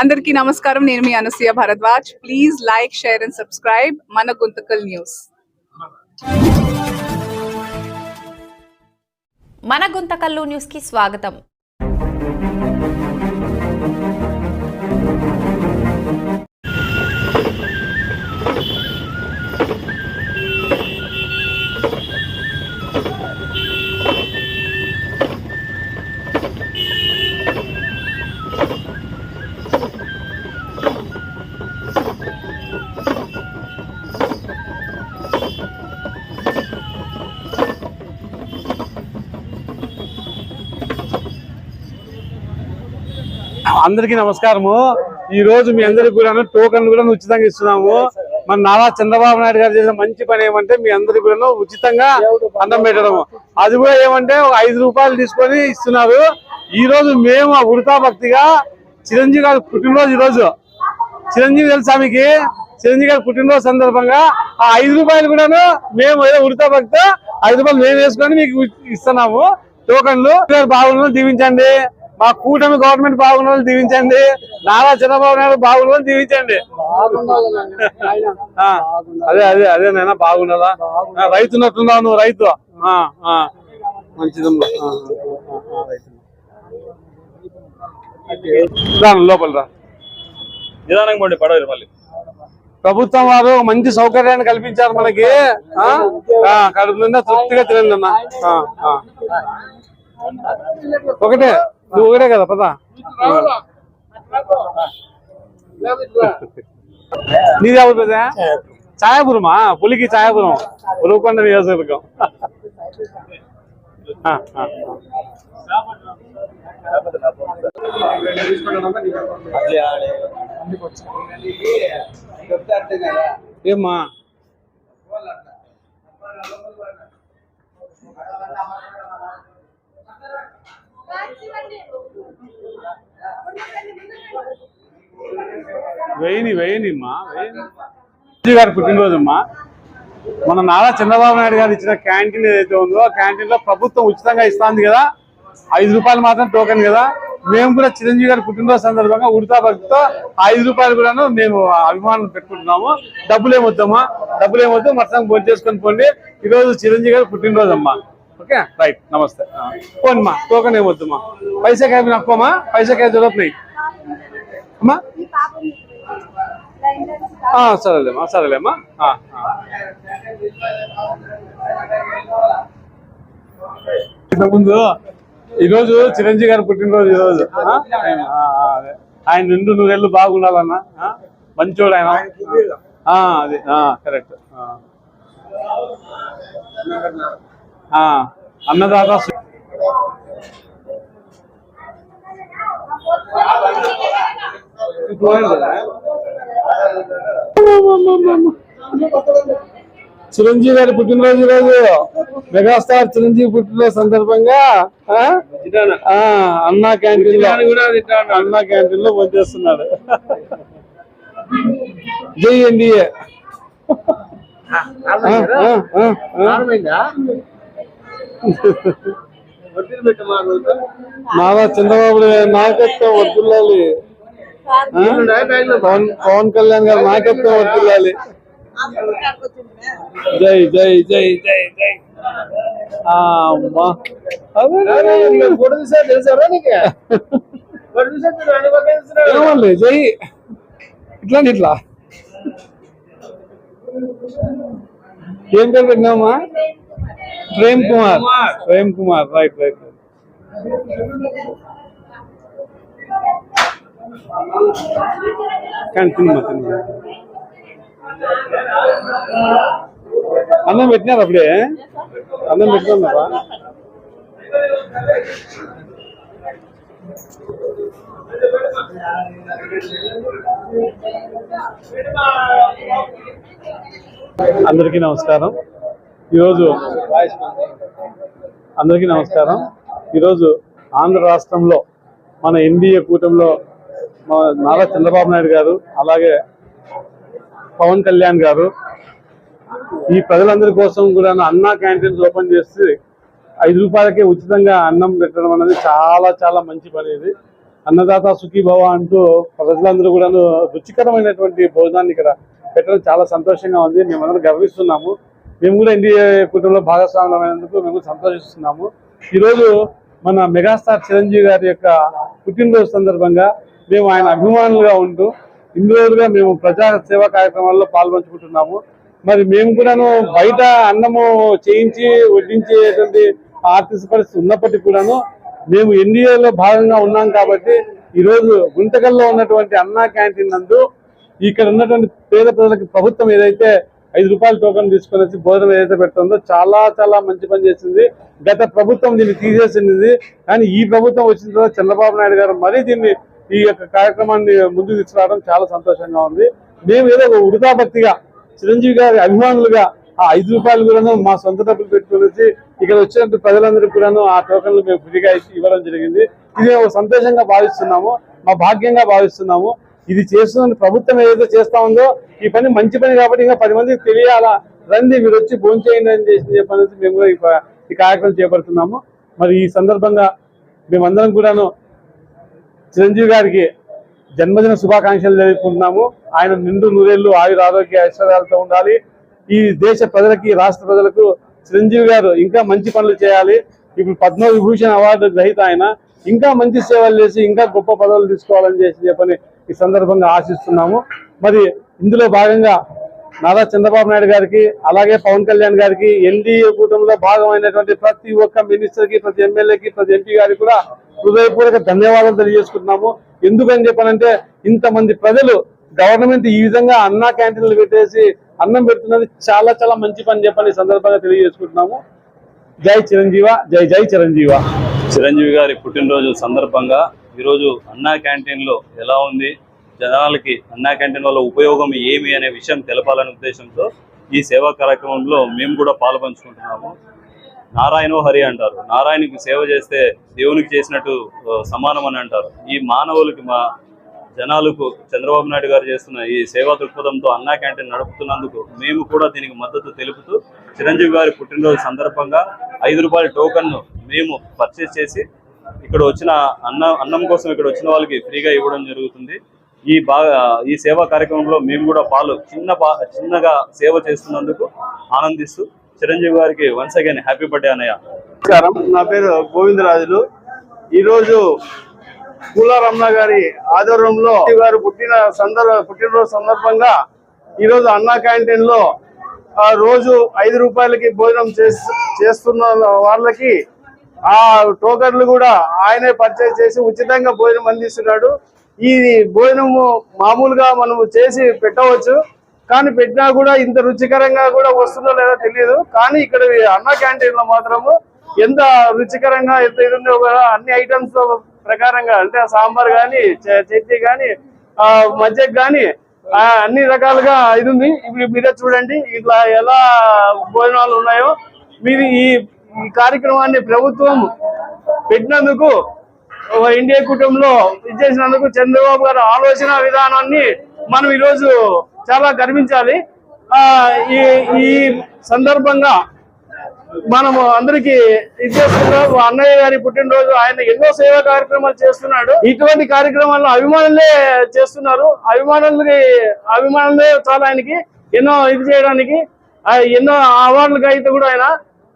అందరికీ నమస్కారం. నేను మీ Anasuya Bharadwaj. Please like, share and subscribe మన గుంతకల్ న్యూస్. మన గుంతకల్లు న్యూస్ కి స్వాగతం. అందరికీ నమస్కారము. ఈ రోజు మీ అందరికి కూడా టోకన్లు కూడా ఉచితంగా ఇస్తున్నాము. మన నారా చంద్రబాబు నాయుడు గారు చేసిన మంచి పని ఏమంటే మీ అందరికి కూడా ఉచితంగా అన్నం పెట్టడము. అది కూడా ఏమంటే 5 రూపాయలు తీసుకొని ఇస్తున్నారు. ఈ రోజు మేము ఉడతా భక్తిగా చిరంజీవి గారి పుట్టినరోజు. ఈ రోజు చిరంజీవి తెలుసా మీకు? చిరంజీవి గారి పుట్టినరోజు సందర్భంగా ఆ 5 రూపాయలు కూడాను మేము ఉడతా భక్తి 5 రూపాయలు మేము వేసుకొని మీకు ఇస్తున్నాము టోకన్లు. బాగున్న దీవించండి. మా కూటమి గవర్నమెంట్ బాగున్న దీవించండి. నారా చంద్రబాబు నాయుడు బాగున్న దీవించండి. అదే అదే అదే నైనా బాగున్నదా? రైతున్నట్టున్నావు నువ్వు, రైతు మంచిదమ్మా. లోపల రా నిదానంగా పడవరు. మళ్ళీ ప్రభుత్వం వారు మంచి సౌకర్యాన్ని కల్పించారు మనకి. కడుపు నిండా తృప్తిగా తినండి అన్న. ఒకటే నువ్వు ఒకటే కదా పదా. నీది ఎవరు పెద్ద? ఛాయాపురమా? పులికి ఛాయాపురం, ఉరుకొండ నియోజకవర్గం. ఏమ్మా వేయనిమ్మా. గారి పుట్టినరోజు అమ్మా. మన నారా చంద్రబాబు నాయుడు గారు ఇచ్చిన క్యాంటీన్ ఏదైతే ఉందో ఆ క్యాంటీన్ లో ప్రభుత్వం ఉచితంగా ఇస్తుంది కదా. 5 రూపాయలు మాత్రం టోకెన్ కదా. మేము కూడా చిరంజీవి గారి పుట్టినరోజు సందర్భంగా ఉడతా భక్తితో 5 రూపాయలు కూడా మేము అభిమానులు పెట్టుకుంటున్నాము. డబ్బులు ఏమొద్దమ్మా, డబ్బులు ఏమొద్దు. మొత్తం భోజనం చేసుకొని పోండి. ఈరోజు చిరంజీవి గారి పుట్టినరోజు అమ్మా. ఓకే రైట్, నమస్తే. పోనమ్మా, టోకెన్ ఏమొద్దమ్మా. పైసా క్యాబ్ నప్పమ్మా, పైసా క్యాబ్ జరూరత్ नहीं అమ్మా. సరేలేమ్మా, సరేలేమ్మా. ఇంతకుముందు ఈరోజు చిరంజీవి గారి పుట్టినరోజు. ఈరోజు ఆయన 2 నూరేళ్ళు బాగుండాలన్నా. మంచోడు ఆయన. అది కరెక్ట్. అన్నదాత చిరంజీవి గారి పుట్టినరోజు. ఈరోజు మెగాస్టార్ చిరంజీవి పుట్టినరోజు సందర్భంగా అన్నా క్యాంటీన్ లో పనిచేస్తున్నాడు. జై ఎన్డీఏ. నారా చంద్రబాబు నాయకత్వం వర్ధిల్లాలి. పవన్ కళ్యాణ్ గారు నాయకత్వం వర్ధిల్లాలి. జై జై జై జై జై. ఏమండి జై ఇట్లా ఇట్లా ఏం పేరు పెట్టినామా? ప్రేమ్ కుమార్. Prem Kumar, right right. కానీ తిన్నా అన్నం పెట్టినారు అప్పుడే. అన్నం పెట్టినారా? అందరికీ నమస్కారం. ఈరోజు ఆంధ్ర రాష్ట్రంలో మన ఎన్డీఏ కూటమిలో నారా చంద్రబాబు నాయుడు గారు అలాగే పవన్ కళ్యాణ్ గారు ఈ ప్రజలందరి కోసం కూడా అన్నా క్యాంటీన్స్ ఓపెన్ చేసి 5 రూపాయలకే ఉచితంగా అన్నం పెట్టడం అనేది చాలా చాలా మంచి పని. ఇది అన్నదాత సుఖీభవ అంటూ ప్రజలందరూ కూడా రుచికరమైనటువంటి భోజనాన్ని ఇక్కడ పెట్టడం చాలా సంతోషంగా ఉంది. మేమందరం గర్విస్తున్నాము. మేము కూడా ఎన్డీఏ కుటుంబంలో భాగస్వామ్యమైనందుకు మేము సంతోషిస్తున్నాము. ఈరోజు మన మెగాస్టార్ చిరంజీవి గారి యొక్క పుట్టినరోజు సందర్భంగా మేము ఆయన అభిమానులుగా ఉంటూ ఇన్ని రోజులుగా మేము ప్రజా సేవా కార్యక్రమాల్లో పాల్పంచుకుంటున్నాము. మరి మేము కూడాను బయట అన్నము చేయించి వడ్డించేటువంటి ఆర్థిక పరిస్థితి ఉన్నప్పటికీ కూడాను మేము ఎన్డీఏలో భాగంగా ఉన్నాం కాబట్టి ఈరోజు గుంతకల్లో ఉన్నటువంటి అన్నా క్యాంటీన్ నందు ఇక్కడ ఉన్నటువంటి పేద ప్రజలకు ప్రభుత్వం ఏదైతే 5 రూపాయల టోకెన్ తీసుకొని వచ్చి భోజనం ఏదైతే పెడుతుందో చాలా చాలా మంచి పని చేసింది. గత ప్రభుత్వం దీన్ని తీసేసింది, కానీ ఈ ప్రభుత్వం వచ్చిన తర్వాత చంద్రబాబు నాయుడు గారు మరీ దీన్ని ఈ యొక్క కార్యక్రమాన్ని ముందుకు తీసుకురావడం చాలా సంతోషంగా ఉంది. మేము ఏదో ఒక ఉడతా భక్తిగా చిరంజీవి గారి అభిమానులుగా ఆ 5 రూపాయలు కూడాను మా సొంత డబ్బులు పెట్టుకుని వచ్చి ఇక్కడ వచ్చినట్టు ప్రజలందరికీ కూడాను ఆ టోకన్లు మేము ఫ్రీగా ఇవ్వడం జరిగింది. ఇది ఒక సంతోషంగా భావిస్తున్నాము, మా భాగ్యంగా భావిస్తున్నాము. ఇది చేస్తున్న ప్రభుత్వం ఏదైతే చేస్తా ఉందో ఈ పని మంచి పని కాబట్టి ఇంకా 10 మందికి తెలియాలా, రండి మీరు వచ్చి భోంచేయండి అని చెప్పనేసి మేము కూడా ఈ కార్యక్రమం చేపడుతున్నాము. మరి ఈ సందర్భంగా మేమందరం కూడాను చిరంజీవి గారికి జన్మదిన శుభాకాంక్షలు తెలుపుకుంటున్నాము. ఆయన నిండు నూరేళ్లు ఆయుర ఆరోగ్య ఐశ్వర్యాలతో ఉండాలి. ఈ దేశ ప్రజలకి, రాష్ట్ర ప్రజలకు చిరంజీవి గారు ఇంకా మంచి పనులు చేయాలి. ఇప్పుడు పద్మవిభూషణ్ అవార్డు గ్రహీత ఆయన, ఇంకా మంచి సేవలు చేసి ఇంకా గొప్ప పదవులు తీసుకోవాలని చెప్పని ఈ సందర్భంగా ఆశిస్తున్నాము. మరి ఇందులో భాగంగా నారా చంద్రబాబు నాయుడు గారికి, అలాగే పవన్ కళ్యాణ్ గారికి, ఎన్డీఏ కూటమిలో భాగమైనటువంటి ప్రతి ఒక్క మినిస్టర్కి, ప్రతి ఎమ్మెల్యేకి, ప్రతి ఎంపీ గారికి కూడా హృదయపూర్వక ధన్యవాదాలు తెలియజేసుకుంటున్నాము. ఎందుకని చెప్పనంటే ఇంతమంది ప్రజలు గవర్నమెంట్ ఈ విధంగా అన్నా క్యాంటీన్లు పెట్టేసి అన్నం పెడుతున్నది చాలా చాలా మంచి పని చెప్పని సందర్భంగా తెలియజేసుకుంటున్నాము. జై చిరంజీవ, జై జై చిరంజీవ. చిరంజీవి గారి పుట్టినరోజు సందర్భంగా ఈరోజు అన్నా క్యాంటీన్లో ఎలా ఉంది, జనాలకి అన్నా క్యాంటీన్ వల్ల ఉపయోగం ఏమి అనే విషయం తెలపాలనే ఉద్దేశంతో ఈ సేవా కార్యక్రమంలో మేము కూడా పాల్పంచుకుంటున్నాము. నారాయణో హరి అంటారు, నారాయణకి సేవ చేస్తే దేవునికి చేసినట్టు సమానం అని అంటారు. ఈ మానవులకి, మా జనాలకు చంద్రబాబు నాయుడు గారు చేస్తున్న ఈ సేవా దృక్పథంతో అన్నా క్యాంటీన్ నడుపుతున్నందుకు మేము కూడా దీనికి మద్దతు తెలుపుతూ చిరంజీవి గారి పుట్టినరోజు సందర్భంగా 5 రూపాయల టోకన్ను మేము పర్చేస్ చేసి ఇక్కడ వచ్చిన అన్నం కోసం ఇక్కడ వచ్చిన వాళ్ళకి ఫ్రీగా ఇవ్వడం జరుగుతుంది. ఈ సేవా కార్యక్రమంలో మేము కూడా చిన్నగా సేవ చేస్తున్నందుకు ఆనందిస్తూ చిరంజీవి గారికి వన్స్ అగైన్ హ్యాపీ బర్త్డే అన్నయ్య. నమస్కారం, నా పేరు గోవిందరాజులు. ఈరోజు పూలా రమణ గారి ఆధ్వర్యంలో గారు పుట్టినరోజు సందర్భంగా ఈరోజు అన్నా క్యాంటీన్ లో రోజు 5 రూపాయలకి భోజనం చేస్తున్న వాళ్ళకి ఆ టోకన్లు కూడా ఆయనే పర్చేజ్ చేసి ఉచితంగా భోజనం అందిస్తున్నాడు. ఈ భోజనము మామూలుగా మనము చేసి పెట్టవచ్చు, కానీ పెట్టినా కూడా ఇంత రుచికరంగా కూడా వస్తుందో లేదో తెలియదు. కానీ ఇక్కడ అన్నా క్యాంటీన్ లో మాత్రము ఎంత రుచికరంగా ఎంత ఇది ఉందో కూడా అన్ని ఐటమ్స్ ప్రకారంగా, అంటే సాంబార్ కానీ, చట్నీ కానీ, మజ్జిగ కానీ అన్ని రకాలుగా ఇది ఉంది. ఇప్పుడు మీరే చూడండి ఇట్లా ఎలా భోజనాలు ఉన్నాయో. మీరు ఈ కార్యక్రమాన్ని ప్రభుత్వం పెట్టినందుకు, ఎన్డీఏ కుటుంబంలో ఇచ్చేసినందుకు చంద్రబాబు గారు ఆలోచన విధానాన్ని మనం ఈరోజు చాలా గర్వించాలి. ఈ సందర్భంగా మనము అందరికి ఇచ్చేస్తున్నాం. అన్నయ్య గారి పుట్టినరోజు, ఆయన ఎన్నో సేవా కార్యక్రమాలు చేస్తున్నాడు. ఇటువంటి కార్యక్రమాల్లో అభిమానులే చేస్తున్నారు. అభిమానులే చాలా ఆయనకి ఎన్నో ఇది చేయడానికి, ఎన్నో అవార్డులకు అయితే కూడా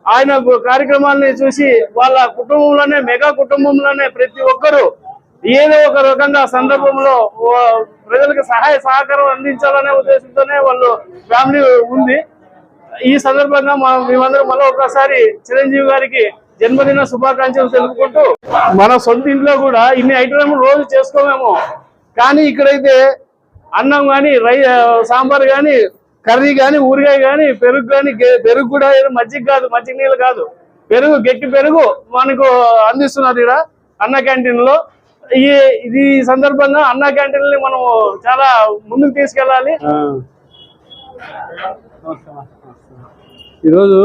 ఆయన కార్యక్రమాలని చూసి వాళ్ళ కుటుంబంలోనే, మెగా కుటుంబంలోనే ప్రతి ఒక్కరూ ఏదో ఒక రకంగా సందర్భంలో ప్రజలకు సహాయ సహకారం అందించాలనే ఉద్దేశంతోనే వాళ్ళు ఫ్యామిలీ ఉంది. ఈ సందర్భంగా మేమందరం మళ్ళీ ఒకసారి చిరంజీవి గారికి జన్మదిన శుభాకాంక్షలు తెలుపుకుంటూ, మన సొంత ఇంట్లో కూడా ఇన్ని ఐటమ్ రోజు చేసుకోమేమో, కానీ ఇక్కడైతే అన్నం కానీ, సాంబార్ కానీ, కర్రీ కానీ, ఊరగాయ కానీ, పెరుగు కానీ, పెరుగు కూడా మజ్జిగ కాదు, మజ్జిగ నీళ్ళు కాదు, పెరుగు, గట్టి పెరుగు మనకు అందిస్తున్నారు ఇక్కడ అన్నా క్యాంటీన్ లో. ఈ సందర్భంగా అన్నా క్యాంటీన్ ని మనం చాలా ముందుకు తీసుకెళ్ళాలి. ఈరోజు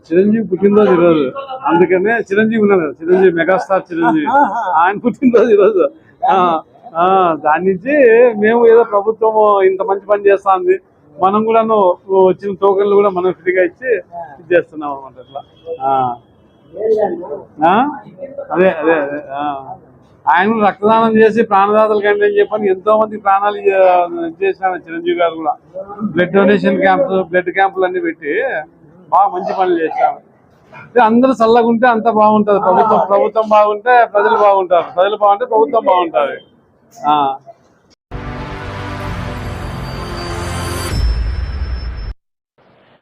చిరంజీవి పుట్టినరోజు ఈరోజు, అందుకనే చిరంజీవి ఉన్నాడు, చిరంజీవి మెగాస్టార్ చిరంజీవి, ఆయన పుట్టినరోజు ఈరోజు. దాని నుంచి మేము ఏదో ప్రభుత్వం ఇంత మంచి పని చేస్తా ఉంది, మనం కూడా వచ్చిన టోకన్లు కూడా మనం ఫ్రీగా ఇచ్చి ఇది చేస్తున్నాం అనమాట. అట్లా అదే అదే అదే ఆయన రక్తదానం చేసి ప్రాణదాతలు కంటే అని చెప్పని ఎంతో మంది ప్రాణాలు చేసినాడు చిరంజీవి గారు కూడా. బ్లడ్ డొనేషన్ క్యాంప్స్, బ్లడ్ క్యాంపులు అన్ని పెట్టి బాగా మంచి పనులు చేశారు. అందరూ చల్లగా ఉంటే అంత బాగుంటది. ప్రభుత్వం బాగుంటే ప్రజలు బాగుంటారు, ప్రజలు బాగుంటే ప్రభుత్వం బాగుంటది.